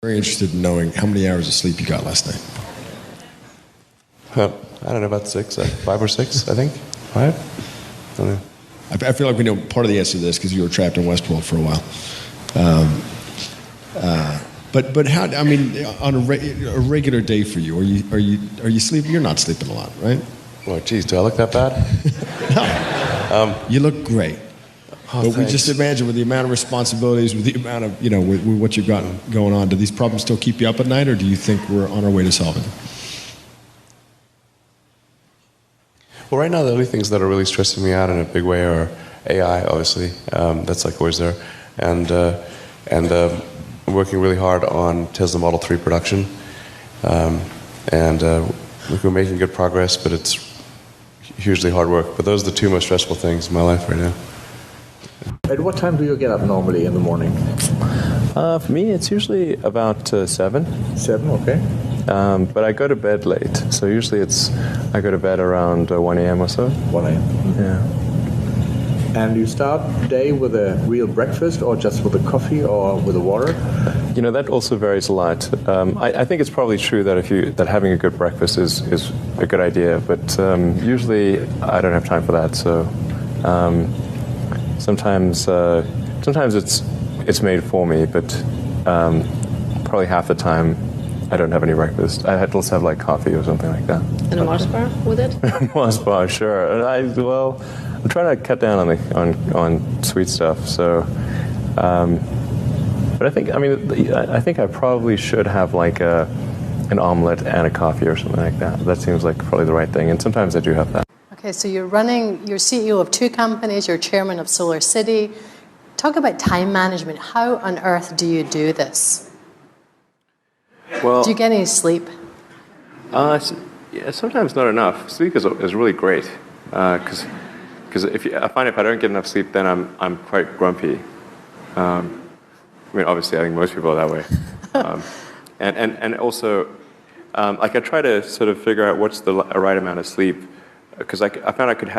Very interested in knowing how many hours of sleep you got last night. I don't know, about 5 or 6, I think. 5? I don't know. I feel like we know part of the answer to this because you were trapped in Westworld for a while. But how? I mean, on a regular day for you, are you sleeping? You're not sleeping a lot, right? Oh, geez, do I look that bad? No. You look great. Oh, but thanks. we just imagine with the amount of responsibilities, with the amount of, with what you've got going on, do these problems still keep you up at night, or do you think we're on our way to solving them? Well, right now the only things that are really stressing me out in a big way are AI, obviously. That's like always there. And I'm working really hard on Tesla Model 3 production. We're making good progress, but it's hugely hard work. But those are the two most stressful things in my life right now. At what time do you get up normally in the morning? For me, it's usually about 7. 7, okay. But I go to bed late, so usually I go to bed around 1 a.m. or so. 1 a.m. Yeah. And you start the day with a real breakfast, or just with a coffee, or with a water? That also varies a lot. I think it's probably true that having a good breakfast is a good idea, but usually I don't have time for that. So sometimes it's made for me, but probably half the time I don't have any breakfast. I had to have like coffee or something like that. And a Mars bar with it? Mars bar, sure. And I'm trying to cut down on sweet stuff. So, but I think I probably should have like an omelet and a coffee or something like that. That seems like probably the right thing. And sometimes I do have that. Okay, so you're CEO of 2 companies. You're chairman of Solar City. Talk about time management. How on earth do you do this? Well, do you get any sleep? Yeah, sometimes not enough. Sleep is really great because I find if I don't get enough sleep, then I'm quite grumpy. Obviously, I think most people are that way. And also, I try to sort of figure out what's the right amount of sleep, because I found I could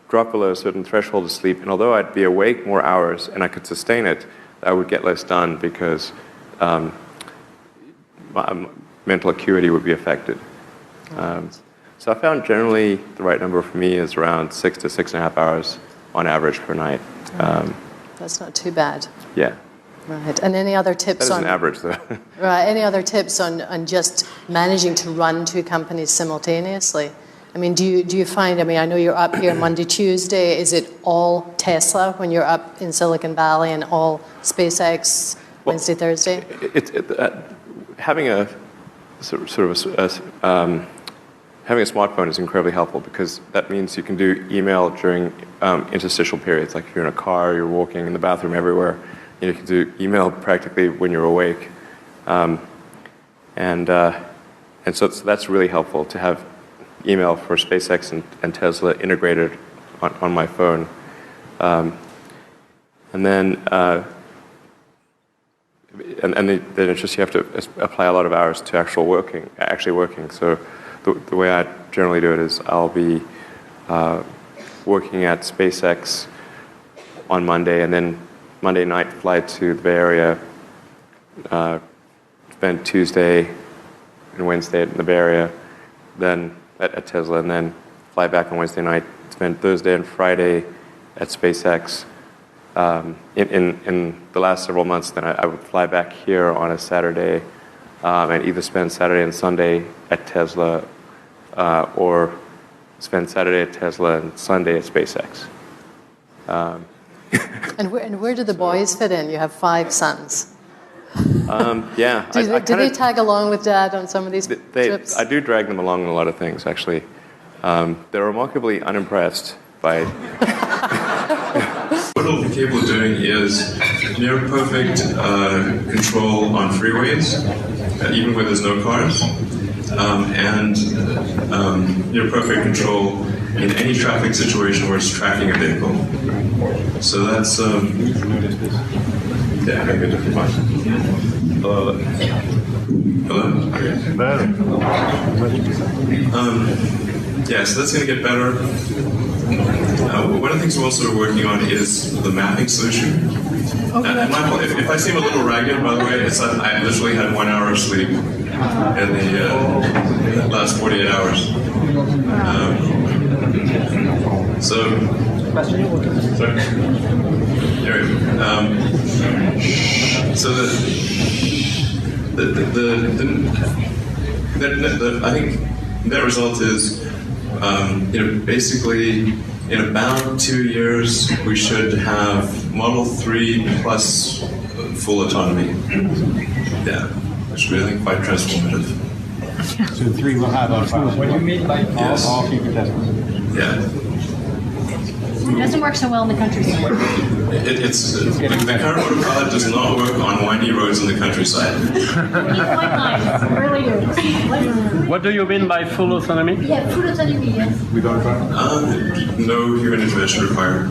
drop below a certain threshold of sleep, and although I'd be awake more hours and I could sustain it, I would get less done because my mental acuity would be affected. So I found generally the right number for me is around 6 to 6.5 hours on average per night. That's not too bad. Yeah. Right. And any other tips on... That is an average, though. Right. Any other tips on just managing to run 2 companies simultaneously? I mean, do you find, I know you're up here Monday, Tuesday. Is it all Tesla when you're up in Silicon Valley and all SpaceX Wednesday, Thursday? Having a having a smartphone is incredibly helpful because that means you can do email during interstitial periods. Like if you're in a car, you're walking in the bathroom, everywhere. You can do email practically when you're awake, and so that's really helpful to have email for SpaceX and Tesla integrated on my phone, and then it's just you have to apply a lot of hours to actually working. So the way I generally do it is I'll be working at SpaceX on Monday, and then Monday night fly to the Bay Area, spend Tuesday and Wednesday in the Bay Area, then at Tesla, and then fly back on Wednesday night, spend Thursday and Friday at SpaceX. In the last several months, then I would fly back here on a Saturday and either spend Saturday and Sunday at Tesla or spend Saturday at Tesla and Sunday at SpaceX. And where do the boys fit in? You have 5 sons. Yeah. Do they tag along with Dad on some of these trips? I do drag them along in a lot of things, actually. They're remarkably unimpressed by... What we'll be capable of doing is near perfect control on freeways, even where there's no cars, and near perfect control in any traffic situation where it's tracking a vehicle. So that's, yeah, maybe a different one. Hello? Okay. Yeah, so that's going to get better. One of the things we're also working on is the mapping solution. And Michael, if I seem a little ragged, by the way, it's that I literally had 1 hour of sleep in the last 48 hours. Sorry. Anyway, so I think that result is, basically in about 2 years we should have Model 3 plus full autonomy. Yeah, which would be, I think, quite transformative. So 3 will have autonomy. What do you mean by All future testers. Yeah. It doesn't work so well in the countryside. The current autopilot does not work on windy roads in the countryside. White lines, really good. What do you mean by full autonomy? Yeah, full autonomy, yes. We got autonomy? No human intervention required.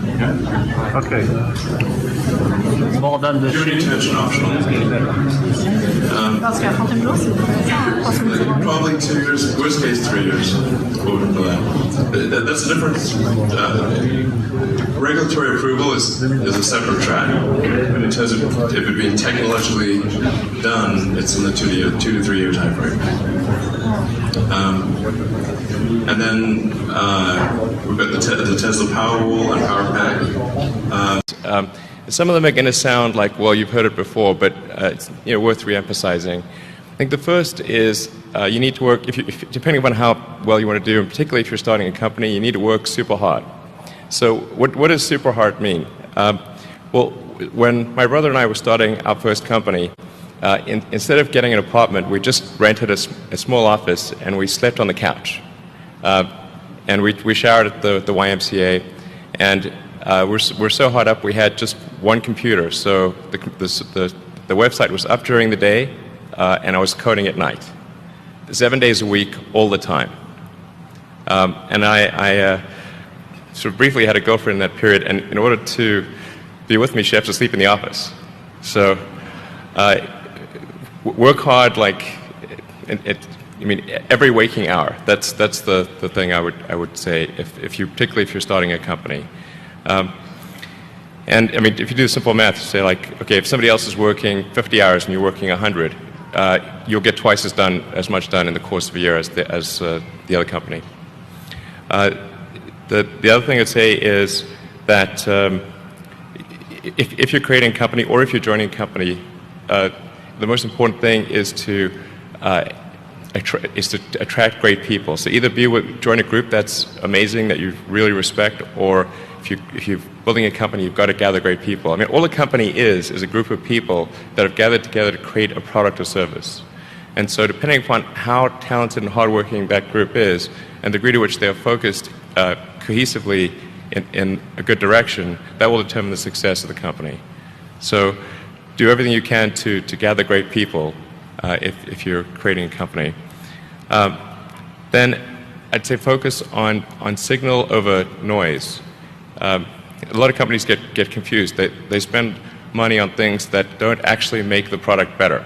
Okay. More than the Human intervention optional. Parce qu'à Fontainebleau, c'est ça. Probably 2 years, worst case 3 years. That's a different. Regulatory approval is a separate track. But in terms of if it being technologically done, it's in the 2 to 3 year time frame. And then we've got the Tesla Powerwall and Power Pack. Some of them are going to sound like, well, you've heard it before, but it's worth re-emphasizing. I think the first is you need to work, depending upon how well you want to do, and particularly if you're starting a company, you need to work super hard. So what does super hard mean? Well, when my brother and I were starting our first company, instead of getting an apartment, we just rented a small office and we slept on the couch. And we showered at the YMCA, and we're so hot up we had just one computer. So the website was up during the day, and I was coding at night, 7 days a week, all the time. And I sort of briefly had a girlfriend in that period, and in order to be with me, she had to sleep in the office. So work hard, like every waking hour. That's the thing I would say particularly if you're starting a company. And if you do simple math, say like, okay, if somebody else is working 50 hours and you're working 100, you'll get twice as much done in the course of a year as the other company. The other thing I'd say is that if you're creating a company or if you're joining a company, the most important thing is to attract great people. So either join a group that's amazing that you really respect, or if you're building a company, you've got to gather great people. All a company is a group of people that have gathered together to create a product or service. And so depending upon how talented and hardworking that group is, and the degree to which they are focused cohesively in a good direction, that will determine the success of the company. So do everything you can to gather great people if you're creating a company. Then I'd say focus on signal over noise. A lot of companies get confused. They spend money on things that don't actually make the product better.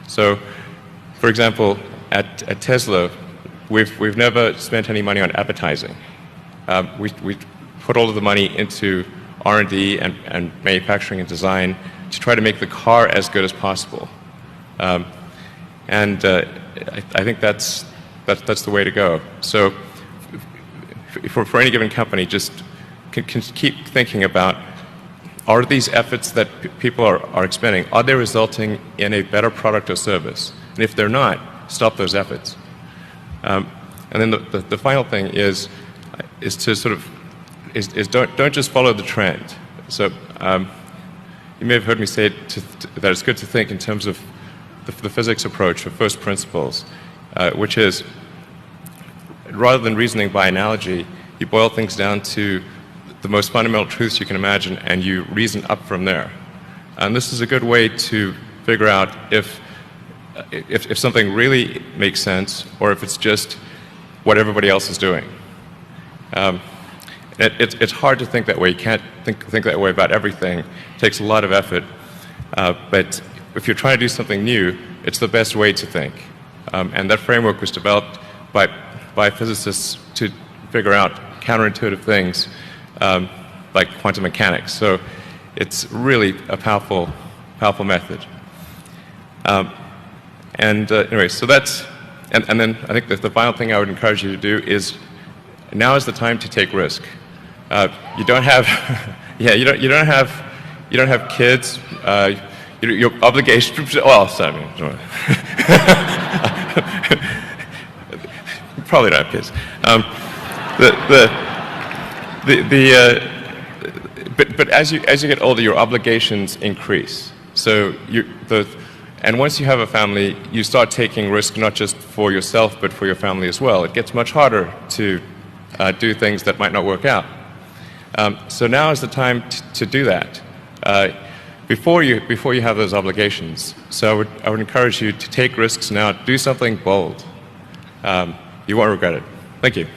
So, for example, at Tesla, we've never spent any money on advertising. We put all of the money into R&D and manufacturing and design to try to make the car as good as possible. And I think that's the way to go. So for any given company, just can keep thinking about, are these efforts that people are expending, are they resulting in a better product or service? And if they're not, stop those efforts. And then the final thing is to sort of don't just follow the trend. So you may have heard me say that it's good to think in terms of the physics approach of first principles, which is rather than reasoning by analogy, you boil things down to the most fundamental truths you can imagine, and you reason up from there. And this is a good way to figure out if something really makes sense, or if it's just what everybody else is doing. It's hard to think that way. You can't think that way about everything. It takes a lot of effort. But if you're trying to do something new, it's the best way to think. And that framework was developed by physicists to figure out counterintuitive things like quantum mechanics. So it's really a powerful method. Anyway, so that's, and then I think that the final thing I would encourage you to do is, now is the time to take risk. You don't have, yeah, you don't have kids. Your obligation. Well, sorry, probably don't have kids. But as you get older, your obligations increase. So and once you have a family, you start taking risk not just for yourself, but for your family as well. It gets much harder to do things that might not work out. So now is the time to do that before you have those obligations. So I would encourage you to take risks now. Do something bold. You won't regret it. Thank you.